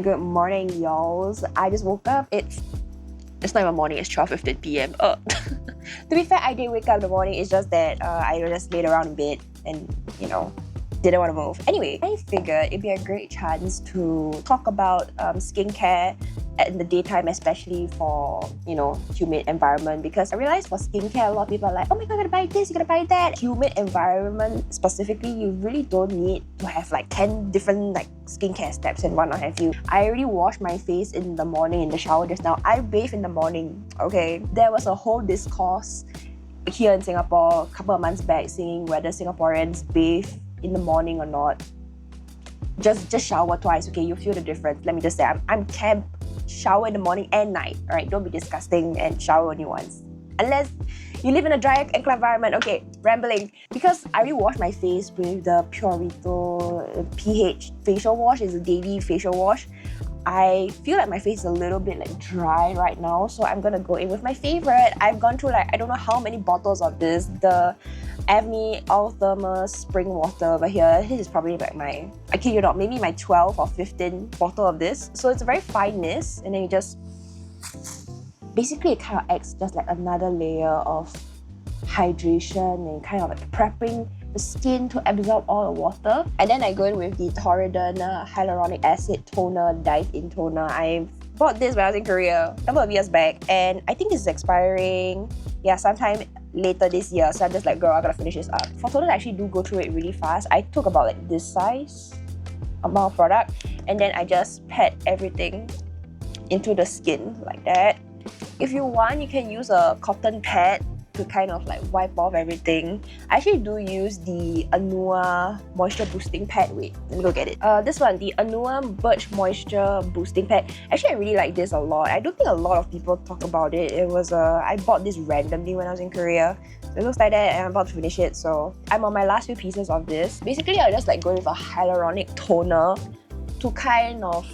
Good morning, y'alls. I just woke up. It's not even morning, it's 12:15 p.m. To be fair, I did wake up in the morning. It's just that I just laid around in bed and, didn't want to move. Anyway, I figured it'd be a great chance to talk about skincare in the daytime, especially for, humid environment, because I realized for skincare, a lot of people are like, oh my god, you gotta buy this, you gotta buy that. Humid environment specifically, you really don't need to have like 10 different skincare steps and whatnot have you. I already washed my face in the morning in the shower just now. I bathe in the morning, okay? There was a whole discourse here in Singapore a couple of months back saying whether Singaporeans bathe in the morning or not. Just shower twice, okay? You feel the difference. Let me just say, I'm camp. Shower in the morning and night, alright? Don't be disgusting and shower only once. Unless you live in a dry and clean environment. Okay, rambling. Because I already washed my face with the Purito pH facial wash. It's a daily facial wash. I feel like my face is a little bit dry right now, so I'm gonna go in with my favorite. I've gone through I don't know how many bottles of this. The Avni All Thermal Spring Water over here. This is probably my, I kid you not, maybe my 12 or 15 bottle of this. So it's a very fine mist, and then you just, basically it kind of acts just like another layer of hydration and kind of prepping the skin to absorb all the water. And then I go in with the Torridon Hyaluronic Acid Toner Dive-In Toner. I bought this when I was in Korea a couple of years back, and I think this is expiring sometime later this year. So I'm just like, girl, I gotta finish this up. For toners, I actually do go through it really fast. I took about this size amount of product, and then I just pat everything into the skin like that. If you want, you can use a cotton pad to kind of wipe off everything. I actually do use the Anua Moisture Boosting Pad. Wait, let me go get it. This one, the Anua Birch Moisture Boosting Pad. Actually, I really like this a lot. I don't think a lot of people talk about it. It was I bought this randomly when I was in Korea. So it looks like that, and I'm about to finish it. So I'm on my last few pieces of this. Basically, I'll just go with a hyaluronic toner to kind of,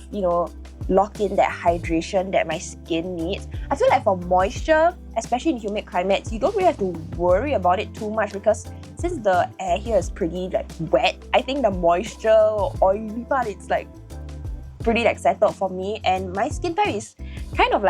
lock in that hydration that my skin needs. I feel like for moisture, especially in humid climates, you don't really have to worry about it too much, because since the air here is pretty wet, I think the moisture oily part, it's pretty settled for me, and my skin type is kind of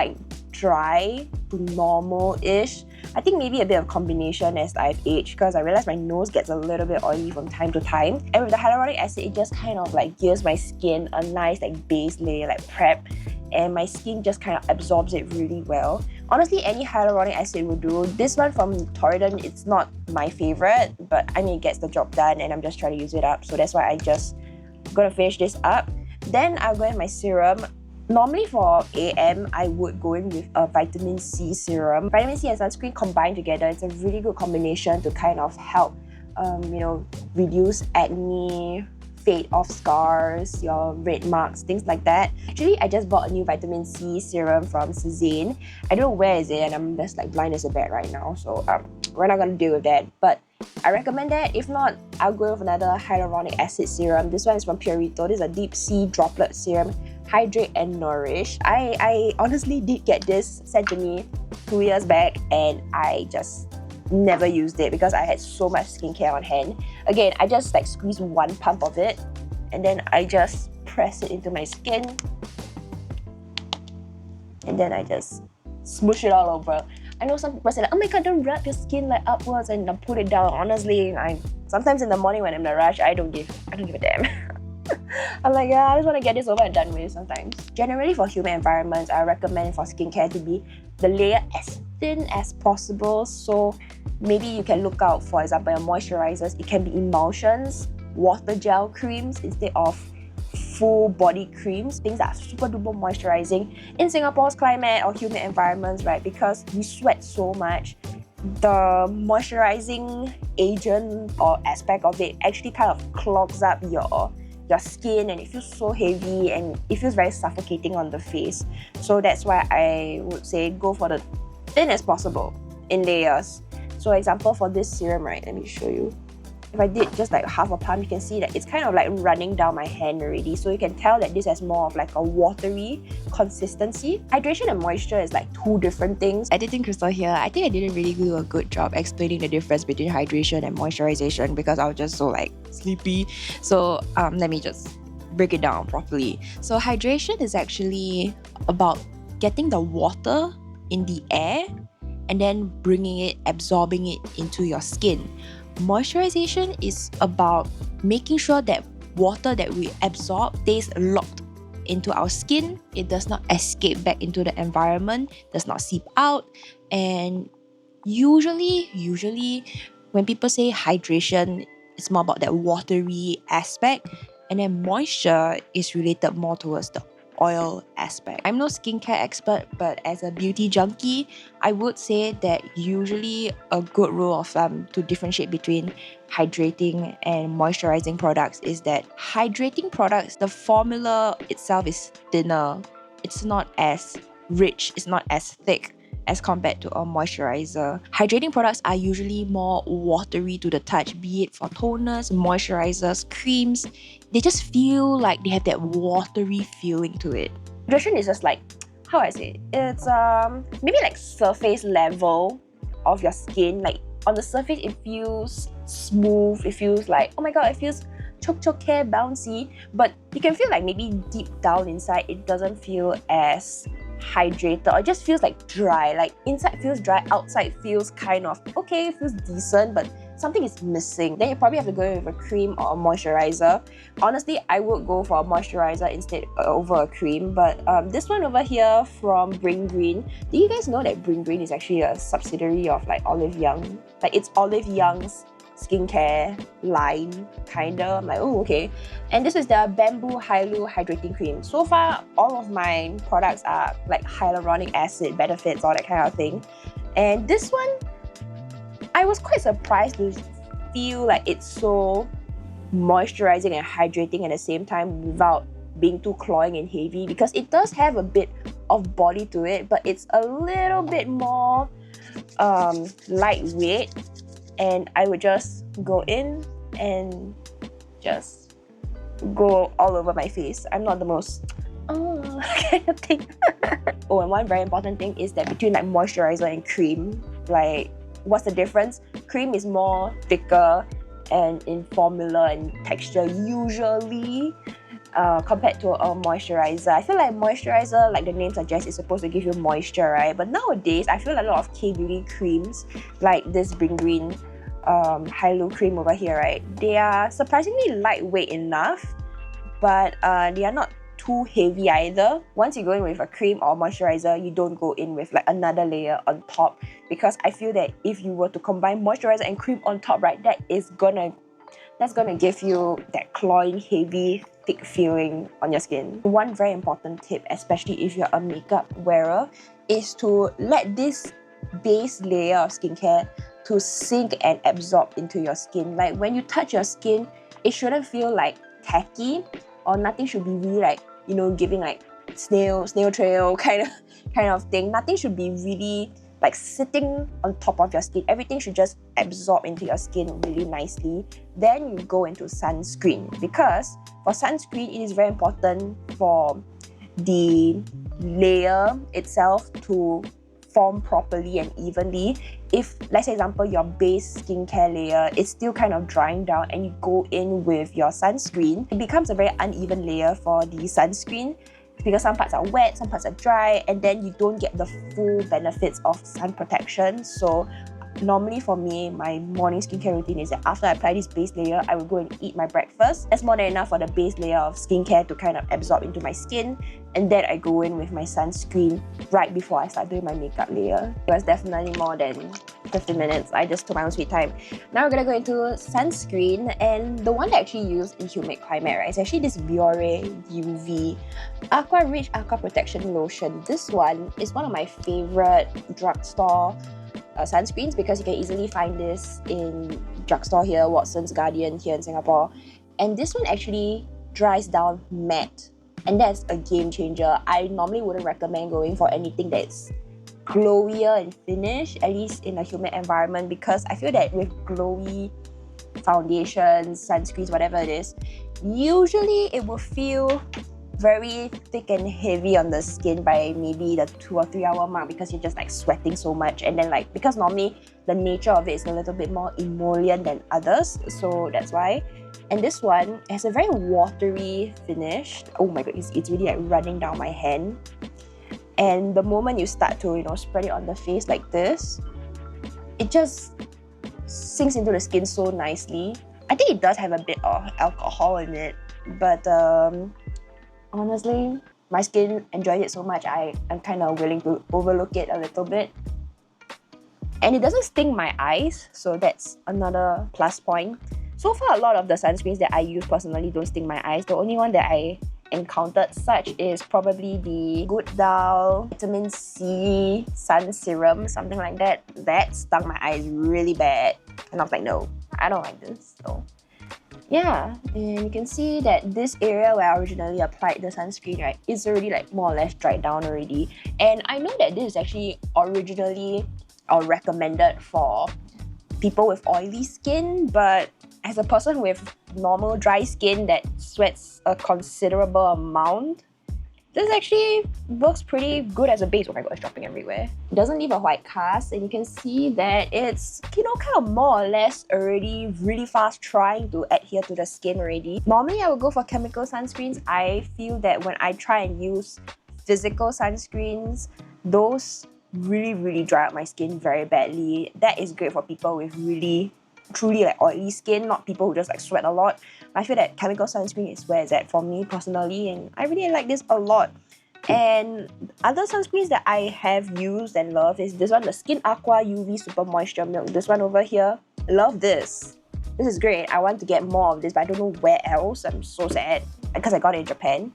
dry to normal-ish. I think maybe a bit of combination as I've aged, because I realize my nose gets a little bit oily from time to time. And with the hyaluronic acid, it just kind of gives my skin a nice base layer, prep, and my skin just kind of absorbs it really well. Honestly, any hyaluronic acid will do. This one from Torridon, it's not my favorite, but I mean, it gets the job done, and I'm just trying to use it up. So that's why I just gonna finish this up. Then I'll go with my serum. Normally for AM, I would go in with a vitamin C serum. Vitamin C and sunscreen combined together, it's a really good combination to kind of help, reduce acne, fade off scars, your red marks, things like that. Actually, I just bought a new vitamin C serum from Suzanne. I don't know where is it, and I'm just blind as a bat right now, so we're not gonna deal with that. But I recommend that. If not, I'll go with another hyaluronic acid serum. This one is from Purito. This is a deep sea droplet serum. Hydrate and nourish. I honestly did get this sent to me 2 years back, and I just never used it because I had so much skincare on hand. Again, I just squeeze one pump of it, and then I just press it into my skin, and then I just smoosh it all over. I know some people say oh my god, don't rub your skin upwards and put it down. Honestly, sometimes in the morning when I'm in a rush, I don't give a damn. I'm I just want to get this over and done with sometimes. Generally for humid environments, I recommend for skincare to be the layer as thin as possible. So maybe you can look out, for example, your moisturizers. It can be emulsions, water gel creams instead of full body creams, things that are super duper moisturizing in Singapore's climate or humid environments, right? Because we sweat so much. The moisturizing agent or aspect of it actually kind of clogs up your skin, and it feels so heavy and it feels very suffocating on the face. So that's why I would say go for the thin as possible in layers. So example for this serum, right, let me show you. If I did just half a pump, you can see that it's kind of running down my hand already. So you can tell that this has more of a watery consistency. Hydration and moisture is two different things. Editing Crystal here. I think I didn't really do a good job explaining the difference between hydration and moisturization because I was just so sleepy. So let me just break it down properly. So hydration is actually about getting the water in the air and then bringing it, absorbing it into your skin. Moisturization is about making sure that water that we absorb stays locked into our skin. It does not escape back into the environment, does not seep out. And usually when people say hydration, it's more about that watery aspect, and then moisture is related more towards the oil aspect. I'm no skincare expert, but as a beauty junkie, I would say that usually a good rule of thumb to differentiate between hydrating and moisturizing products is that hydrating products, the formula itself is thinner. It's not as rich, it's not as thick as compared to a moisturizer. Hydrating products are usually more watery to the touch, be it for toners, moisturizers, creams. They just feel like they have that watery feeling to it. Hydration is just like, how I say it? It's maybe like surface level of your skin. Like on the surface, it feels smooth. It feels like, oh my god, it feels choke hair bouncy. But you can feel like maybe deep down inside, it doesn't feel as hydrated, or it just feels like dry. Like inside feels dry, outside feels kind of okay, it feels decent, but something is missing. Then you probably have to go with a cream or a moisturizer. Honestly, I would go for a moisturizer instead over a cream, but this one over here from Bring Green. Do you guys know that Bring Green is actually a subsidiary of like OLIVEYOUNG? Like it's OLIVEYOUNG's skincare line, kinda. I'm like, oh, okay. And this is the Bamboo Hyalur Hydrating Cream. So far, all of my products are like hyaluronic acid benefits, all that kind of thing. And this one, I was quite surprised to feel like it's so moisturizing and hydrating at the same time without being too cloying and heavy, because it does have a bit of body to it, but it's a little bit more lightweight. And I would just go in and just go all over my face. I'm not the most kind of thing. Oh, and one very important thing is that between like moisturizer and cream, like what's the difference? Cream is more thicker and in formula and texture usually compared to a moisturizer. I feel like moisturizer, like the name suggests, is supposed to give you moisture, right? But nowadays, I feel like a lot of K-beauty creams, like this Bring Green Hyalur cream over here, right? They are surprisingly lightweight enough, but they are not too heavy either. Once you go in with a cream or moisturizer, you don't go in with like another layer on top, because I feel that if you were to combine moisturizer and cream on top, right, that's gonna give you that cloying, heavy, thick feeling on your skin. One very important tip, especially if you're a makeup wearer, is to let this base layer of skincare to sink and absorb into your skin. Like when you touch your skin, it shouldn't feel like tacky, or nothing should be really like, you know, giving like snail trail kind of thing. Nothing should be really like sitting on top of your skin. Everything should just absorb into your skin really nicely. Then you go into sunscreen, because for sunscreen, it is very important for the layer itself to form properly and evenly. If, let's say example, your base skincare layer is still kind of drying down and you go in with your sunscreen, it becomes a very uneven layer for the sunscreen, because some parts are wet, some parts are dry, and then you don't get the full benefits of sun protection. So normally for me, my morning skincare routine is that after I apply this base layer, I will go and eat my breakfast. That's more than enough for the base layer of skincare to kind of absorb into my skin, and then I go in with my sunscreen right before I start doing my makeup layer. It was definitely more than 15 minutes. I just took my own sweet time. Now we're gonna go into sunscreen, and the one that I actually use in humid climate, right, is actually this Biore UV Aqua Rich Aqua Protection Lotion. This one is one of my favorite drugstore sunscreens, because you can easily find this in drugstore here, Watson's, Guardian here in Singapore. And this one actually dries down matte, and that's a game changer. I normally wouldn't recommend going for anything that's glowier and finish, at least in a humid environment, because I feel that with glowy foundations, sunscreens, whatever it is, usually it will feel very thick and heavy on the skin by maybe the 2 or 3 hour mark because you're just like sweating so much. And then like, because normally the nature of it is a little bit more emollient than others, so that's why. And this one has a very watery finish. Oh my god, it's really like running down my hand. And the moment you start to, you know, spread it on the face like this, it just sinks into the skin so nicely. I think it does have a bit of alcohol in it, but honestly, my skin enjoyed it so much, I'm kind of willing to overlook it a little bit. And it doesn't sting my eyes, so that's another plus point. So far, a lot of the sunscreens that I use personally don't sting my eyes. The only one that I encountered such is probably the YESSTYLE Vitamin C Sun Serum, something like that. That stung my eyes really bad. And I was like, no, I don't like this. So yeah, and you can see that this area where I originally applied the sunscreen, right, is already like more or less dried down already. And I know that this is actually originally recommended for people with oily skin, but as a person with normal dry skin that sweats a considerable amount, this actually works pretty good as a base. Oh my god, it's dropping everywhere. It doesn't leave a white cast, and you can see that it's, you know, kind of more or less already really fast trying to adhere to the skin already. Normally, I would go for chemical sunscreens. I feel that when I try and use physical sunscreens, those really dry out my skin very badly. That is great for people with really truly like oily skin, not people who just like sweat a lot. I feel that chemical sunscreen is where it's at for me personally, and I really like this a lot. And other sunscreens that I have used and love is this one, the Skin Aqua UV Super Moisture Milk. This one over here, love this. This is great. I want to get more of this, but I don't know where else. I'm so sad because I got it in Japan.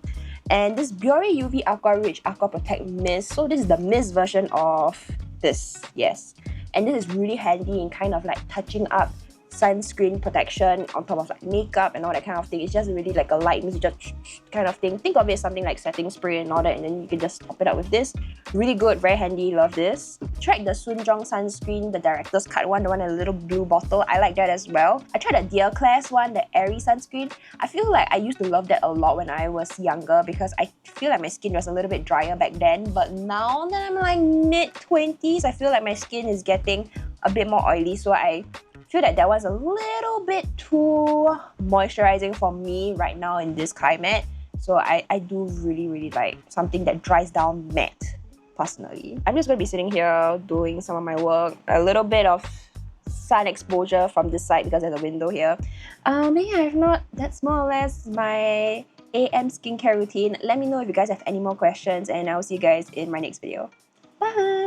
And this Biore UV Aqua Rich Aqua Protect Mist. So this is the mist version of this, yes. And this is really handy in kind of like touching up sunscreen protection on top of like makeup and all that kind of thing. It's just really like a light mist, just kind of thing. Think of it as something like setting spray and all that, and then you can just top it up with this. Really good, very handy, love this. Tried the Sunjong sunscreen, the director's cut one, the one in a little blue bottle. I like that as well. I tried the Dear Claire's one, the airy sunscreen. I feel like I used to love that a lot when I was younger because I feel like my skin was a little bit drier back then, but now that I'm like mid-20s, I feel like my skin is getting a bit more oily, so I feel that was a little bit too moisturizing for me right now in this climate. So I do really like something that dries down matte, personally. I'm just going to be sitting here doing some of my work. A little bit of sun exposure from this side because there's a window here. Yeah, if not, that's more or less my AM skincare routine. Let me know if you guys have any more questions, and I'll see you guys in my next video. Bye!